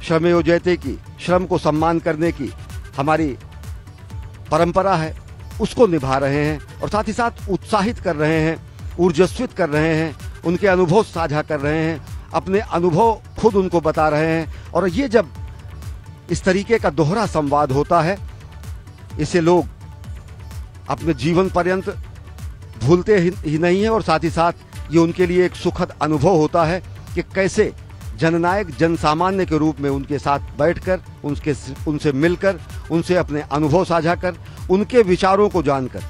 श्रमेव जयते की, श्रम को सम्मान करने की हमारी परंपरा है, उसको निभा रहे हैं और साथ ही साथ उत्साहित कर रहे हैं, ऊर्जस्वित कर रहे हैं, उनके अनुभव साझा कर रहे हैं, अपने अनुभव खुद उनको बता रहे हैं। और ये जब इस तरीके का दोहरा संवाद होता है, इसे लोग अपने जीवन पर्यंत भूलते ही नहीं है और साथ ही साथ ये उनके लिए एक सुखद अनुभव होता है कि कैसे जननायक जनसामान्य के रूप में उनके साथ बैठकर, उनसे मिलकर, उनसे अपने अनुभव साझा कर, उनके विचारों को जानकर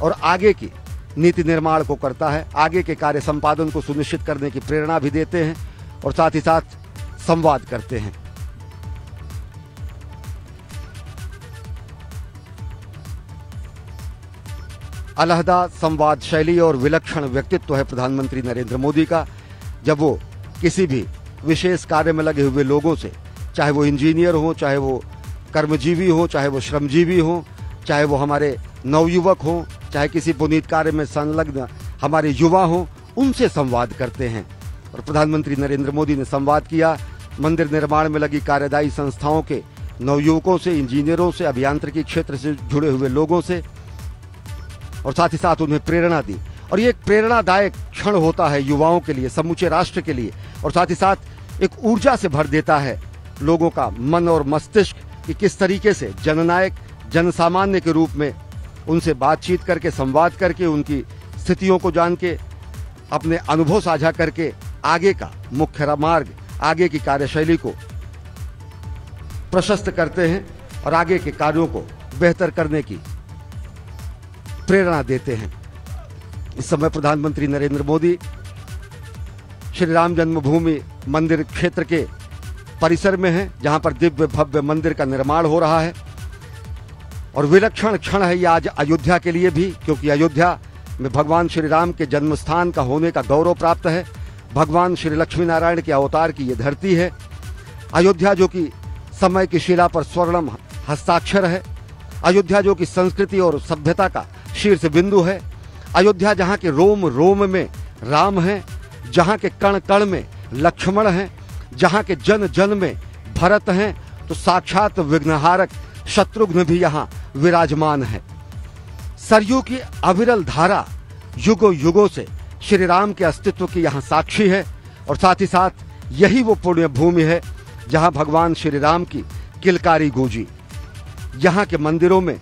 और आगे की नीति निर्माण को करता है, आगे के कार्य संपादन को सुनिश्चित करने की प्रेरणा भी देते हैं और साथ ही साथ संवाद करते हैं। अलहदा संवाद शैली और विलक्षण व्यक्तित्व है प्रधानमंत्री नरेंद्र मोदी का। जब वो किसी भी विशेष कार्य में लगे हुए लोगों से, चाहे वो इंजीनियर हो, चाहे वो कर्मजीवी हो, चाहे वो श्रमजीवी हो, चाहे वो हमारे नवयुवक हो, चाहे किसी पुनीत कार्य में संलग्न हमारे युवा हो, उनसे संवाद करते हैं। और प्रधानमंत्री नरेंद्र मोदी ने संवाद किया मंदिर निर्माण में लगी कार्यदायी संस्थाओं के नवयुवकों से, इंजीनियरों से, अभियांत्रिकी क्षेत्र से जुड़े हुए लोगों से और साथ ही साथ उन्हें प्रेरणा दी। और ये एक प्रेरणादायक क्षण होता है युवाओं के लिए, समूचे राष्ट्र के लिए, और साथ ही साथ एक ऊर्जा से भर देता है लोगों का मन और मस्तिष्क कि किस तरीके से जननायक जनसामान्य के रूप में उनसे बातचीत करके, संवाद करके, उनकी स्थितियों को जान के, अपने अनुभव साझा करके आगे का मुख्य मार्ग, आगे की कार्यशैली को प्रशस्त करते हैं और आगे के कार्यों को बेहतर करने की प्रेरणा देते हैं। इस समय प्रधानमंत्री नरेंद्र मोदी श्री राम जन्मभूमि मंदिर क्षेत्र के परिसर में हैं, जहां पर दिव्य भव्य मंदिर का निर्माण हो रहा है। और विलक्षण क्षण है ये आज अयोध्या के लिए भी, क्योंकि अयोध्या में भगवान श्री राम के जन्म स्थान का होने का गौरव प्राप्त है। भगवान श्री लक्ष्मी नारायण के अवतार की ये धरती है। अयोध्या जो कि समय की शिला पर स्वर्णम हस्ताक्षर है, अयोध्या जो कि संस्कृति और सभ्यता का शीर्ष बिंदु है, अयोध्या जहां के रोम रोम में राम हैं, जहां के कण कण में लक्ष्मण हैं, जहां के जन जन में भरत हैं, तो साक्षात विघ्नहारक शत्रुघ्न भी यहाँ विराजमान है। सरयू की अविरल धारा युगों युगों से श्री राम के अस्तित्व की यहाँ साक्षी है और साथ ही साथ यही वो पुण्य भूमि है जहाँ भगवान श्री राम की किलकारी गूंजी। यहाँ के मंदिरों में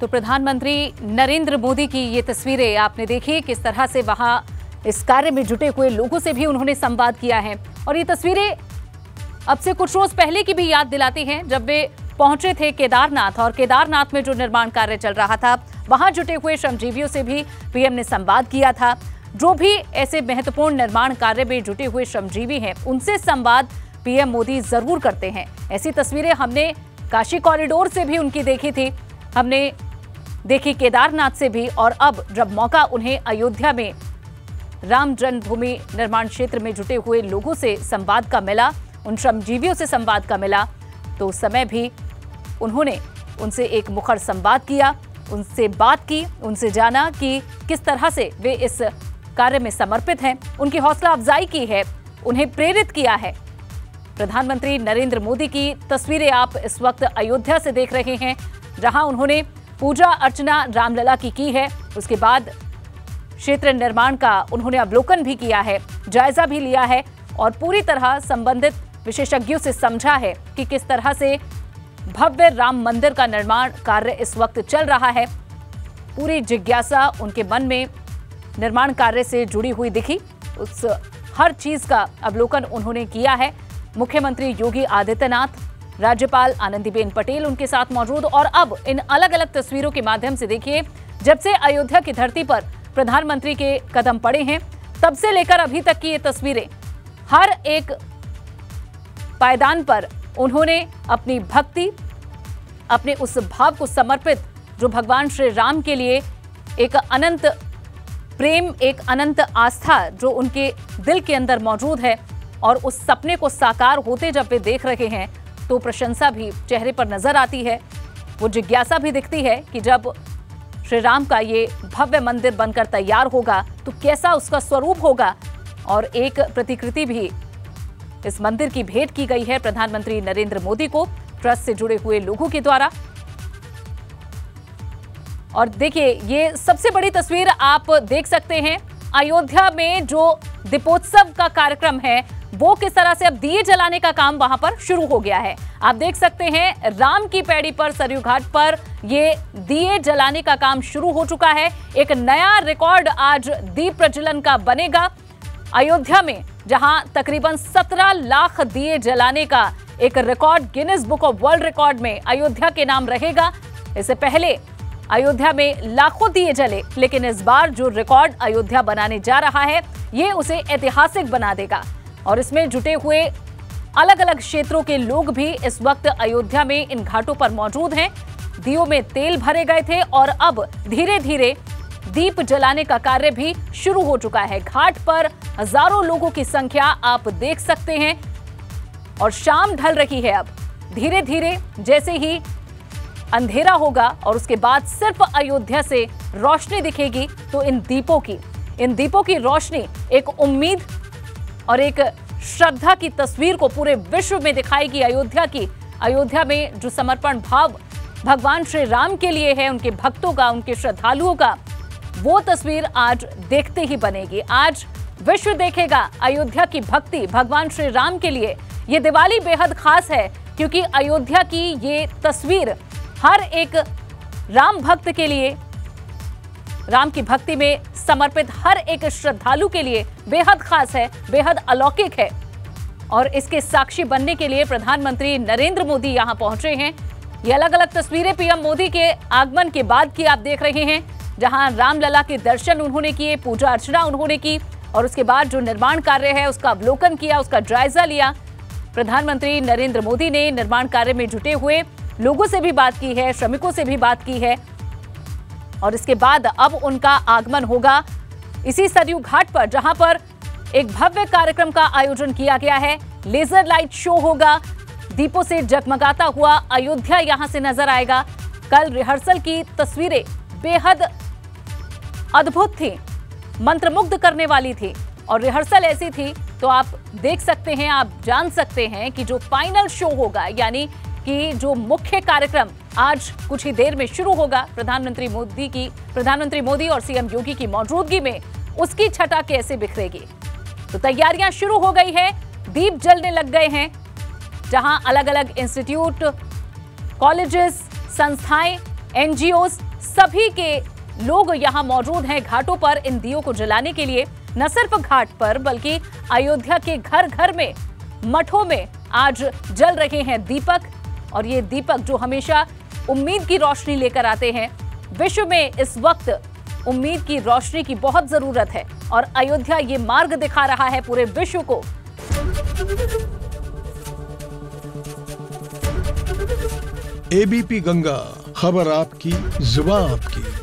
तो प्रधानमंत्री नरेंद्र मोदी की ये तस्वीरें आपने देखी, किस तरह से वहां इस कार्य में जुटे हुए लोगों से भी उन्होंने संवाद किया है। और ये तस्वीरें अब से कुछ रोज पहले की भी याद दिलाती हैं, जब वे पहुंचे थे केदारनाथ और केदारनाथ में जो निर्माण कार्य चल रहा था, वहां जुटे हुए श्रमजीवियों से भी पीएम ने संवाद किया था। जो भी ऐसे महत्वपूर्ण निर्माण कार्य में जुटे हुए श्रमजीवी हैं, उनसे संवाद पीएम मोदी जरूर करते हैं। ऐसी तस्वीरें हमने काशी कॉरिडोर से भी उनकी देखी थी, हमने देखी केदारनाथ से भी, और अब जब मौका उन्हें अयोध्या में राम जन्मभूमि निर्माण क्षेत्र में जुटे हुए लोगों से संवाद का मिला, उन श्रमजीवियों से संवाद का मिला, तो उस समय भी उन्होंने उनसे एक मुखर संवाद किया, उनसे बात की, उनसे जाना कि किस तरह से वे इस कार्य में समर्पित हैं, उनकी हौसला अफजाई की है, उन्हें प्रेरित किया है। प्रधानमंत्री नरेंद्र मोदी की तस्वीरें आप इस वक्त अयोध्या से देख रहे हैं, जहां उन्होंने पूजा अर्चना रामलला की है। उसके बाद क्षेत्र निर्माण का उन्होंने अवलोकन भी किया है, जायजा भी लिया है और पूरी तरह संबंधित विशेषज्ञों से समझा है कि किस तरह से भव्य राम मंदिर का निर्माण कार्य इस वक्त चल रहा है। पूरी जिज्ञासा उनके मन में निर्माण कार्य से जुड़ी हुई दिखी, उस हर चीज का अवलोकन उन्होंने किया है। मुख्यमंत्री योगी आदित्यनाथ, राज्यपाल आनंदीबेन पटेल उनके साथ मौजूद। और अब इन अलग अलग तस्वीरों के माध्यम से देखिए, जब से अयोध्या की धरती पर प्रधानमंत्री के कदम पड़े हैं, तब से लेकर अभी तक की ये तस्वीरें, हर एक पायदान पर उन्होंने अपनी भक्ति, अपने उस भाव को समर्पित जो भगवान श्री राम के लिए एक अनंत प्रेम, एक अनंत आस्था जो उनके दिल के अंदर मौजूद है, और उस सपने को साकार होते जब वे देख रहे हैं, तो प्रशंसा भी चेहरे पर नजर आती है। वो जिज्ञासा भी दिखती है कि जब श्री राम का ये भव्य मंदिर बनकर तैयार होगा तो कैसा उसका स्वरूप होगा। और एक प्रतिकृति भी इस मंदिर की भेंट की गई है प्रधानमंत्री नरेंद्र मोदी को ट्रस्ट से जुड़े हुए लोगों के द्वारा। और देखिए, ये सबसे बड़ी तस्वीर आप देख सकते हैं। अयोध्या में जो दीपोत्सव का कार्यक्रम है वो किस तरह से अब दिए जलाने का काम वहां पर शुरू हो गया है। आप देख सकते हैं राम की पैड़ी पर सरयू घाट पर ये दिए जलाने का काम शुरू हो चुका है। एक नया रिकॉर्ड आज दीप प्रज्वलन का बनेगा। अयोध्या में जहां तकरीबन 17 लाख दिए जलाने का एक record Guinness book of world record में अयोध्या के नाम रहेगा। इससे पहले अयोध्या में लाखों दिए जले, लेकिन इस बार जो रिकॉर्ड अयोध्या बनाने जा रहा है ये उसे ऐतिहासिक बना देगा। और इसमें जुटे हुए अलग अलग क्षेत्रों के लोग भी इस वक्त अयोध्या में इन घाटों पर मौजूद हैं। दियों में तेल भरे गए थे और अब धीरे धीरे दीप जलाने का कार्य भी शुरू हो चुका है। घाट पर हजारों लोगों की संख्या आप देख सकते हैं और शाम ढल रही है। अब धीरे धीरे जैसे ही अंधेरा होगा और उसके बाद सिर्फ अयोध्या से रोशनी दिखेगी तो इन दीपों की रोशनी एक उम्मीद और एक श्रद्धा की तस्वीर को पूरे विश्व में दिखाएगी। अयोध्या में जो समर्पण भाव भगवान श्री राम के लिए है, उनके भक्तों का, उनके श्रद्धालुओं का, वो तस्वीर आज देखते ही बनेगी। आज विश्व देखेगा अयोध्या की भक्ति भगवान श्री राम के लिए। ये दिवाली बेहद खास है क्योंकि अयोध्या की ये तस्वीर हर एक राम भक्त के लिए, राम की भक्ति में समर्पित हर एक श्रद्धालु के लिए बेहद खास है, बेहद अलौकिक है। और इसके साक्षी बनने के लिए प्रधानमंत्री नरेंद्र मोदी यहां पहुंचे हैं। ये अलग अलग तस्वीरें पीएम मोदी के आगमन के बाद की आप देख रहे हैं, जहां रामलला के दर्शन उन्होंने किए, पूजा अर्चना उन्होंने की और उसके बाद जो निर्माण कार्य है उसका अवलोकन किया, उसका जायजा लिया। प्रधानमंत्री नरेंद्र मोदी ने निर्माण कार्य में जुटे हुए लोगों से भी बात की है, श्रमिकों से भी बात की है और इसके बाद अब उनका आगमन होगा इसी सरयू घाट पर, जहां पर एक भव्य कार्यक्रम का आयोजन किया गया है। लेजर लाइट शो होगा, दीपों से जगमगाता हुआ अयोध्या यहां से नजर आएगा। कल रिहर्सल की तस्वीरें बेहद अद्भुत थी, मंत्रमुग्ध करने वाली थी और रिहर्सल ऐसी थी तो आप देख सकते हैं, आप जान सकते हैं कि जो फाइनल शो होगा, यानी कि जो मुख्य कार्यक्रम आज कुछ ही देर में शुरू होगा प्रधानमंत्री मोदी और सीएम योगी की मौजूदगी में, उसकी छटा कैसे बिखरेगी। तो तैयारियां शुरू हो गई है, दीप जलने लग गए हैं, जहां अलग अलग इंस्टीट्यूट, कॉलेजेस, संस्थाएं, एनजीओज, सभी के लोग यहां मौजूद हैं घाटों पर इन दियों को जलाने के लिए। न सिर्फ घाट पर बल्कि अयोध्या के घर घर में, मठों में आज जल रहे हैं दीपक और ये दीपक जो हमेशा उम्मीद की रोशनी लेकर आते हैं। विश्व में इस वक्त उम्मीद की रोशनी की बहुत जरूरत है और अयोध्या ये मार्ग दिखा रहा है पूरे विश्व को। एबीपी गंगा, खबर आपकी, जुबान आपकी।